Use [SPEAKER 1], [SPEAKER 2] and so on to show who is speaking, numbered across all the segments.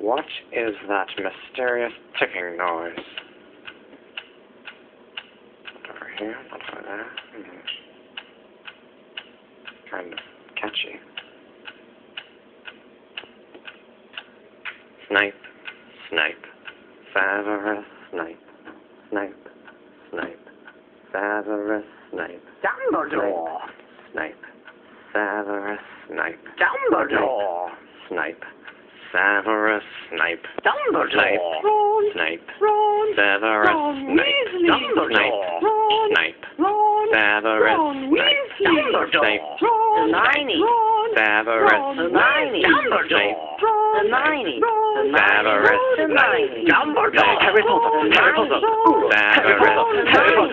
[SPEAKER 1] What is that mysterious ticking noise? Not over here, not over there. Kind of catchy. Snape, Snape, Severus Snape, Snape, Snape, Severus Snape,
[SPEAKER 2] Dumbledore!
[SPEAKER 1] Snape, Severus Snape,
[SPEAKER 2] Dumbledore!
[SPEAKER 1] Snape, Severus Snape,
[SPEAKER 2] Dumbledore!
[SPEAKER 1] Snape,
[SPEAKER 2] Ron!
[SPEAKER 1] Severus
[SPEAKER 2] Ron
[SPEAKER 1] Snape,
[SPEAKER 2] Weasley!
[SPEAKER 1] Dumbledore!
[SPEAKER 2] Ron!
[SPEAKER 1] Snape,
[SPEAKER 2] Ron!
[SPEAKER 1] Severus
[SPEAKER 2] Ron
[SPEAKER 1] Snape,
[SPEAKER 2] Weasley!
[SPEAKER 1] Snape,
[SPEAKER 2] Ron!
[SPEAKER 3] Hermione.
[SPEAKER 2] Ron!
[SPEAKER 1] Severus
[SPEAKER 3] Hermione.
[SPEAKER 2] Dumbledore!
[SPEAKER 3] Hermione.
[SPEAKER 1] Severus
[SPEAKER 3] Hermione.
[SPEAKER 2] Dumbledore!
[SPEAKER 1] Harry Potter, Harry Potter, Severus,
[SPEAKER 2] Harry Potter!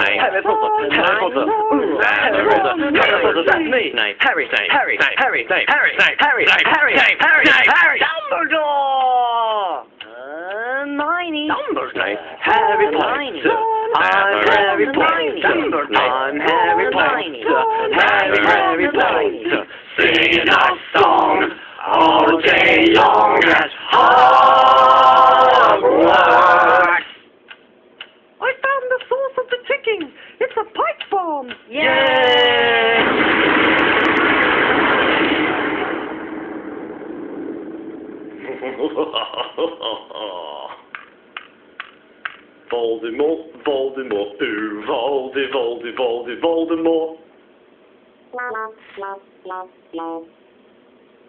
[SPEAKER 1] Snape,
[SPEAKER 2] Harry Potter! Harry Potter! Harry Potter! Harry Potter! That's me!
[SPEAKER 1] Snape,
[SPEAKER 2] Harry!
[SPEAKER 1] Snape,
[SPEAKER 2] Harry!
[SPEAKER 1] Snape,
[SPEAKER 2] Harry!
[SPEAKER 1] Snape,
[SPEAKER 2] Harry!
[SPEAKER 1] Snape,
[SPEAKER 2] Harry!
[SPEAKER 1] Snape,
[SPEAKER 2] Harry!
[SPEAKER 1] Snape,
[SPEAKER 2] Harry!
[SPEAKER 1] Snape,
[SPEAKER 2] Harry!
[SPEAKER 3] Dumbledore.
[SPEAKER 2] Hermione!
[SPEAKER 1] Snape,
[SPEAKER 2] Harry
[SPEAKER 3] Hermione.
[SPEAKER 2] Potter! I'm Harry
[SPEAKER 3] Hermione.
[SPEAKER 2] Potter! I'm Harry
[SPEAKER 3] Hermione.
[SPEAKER 2] Potter! Harry
[SPEAKER 3] Hermione.
[SPEAKER 2] Potter! Singing our song all day long at Hogwarts! I found the source of the ticking! It's a pipe bomb!
[SPEAKER 3] Yay!
[SPEAKER 2] Voldemort, Voldemort, ooh, Voldemort.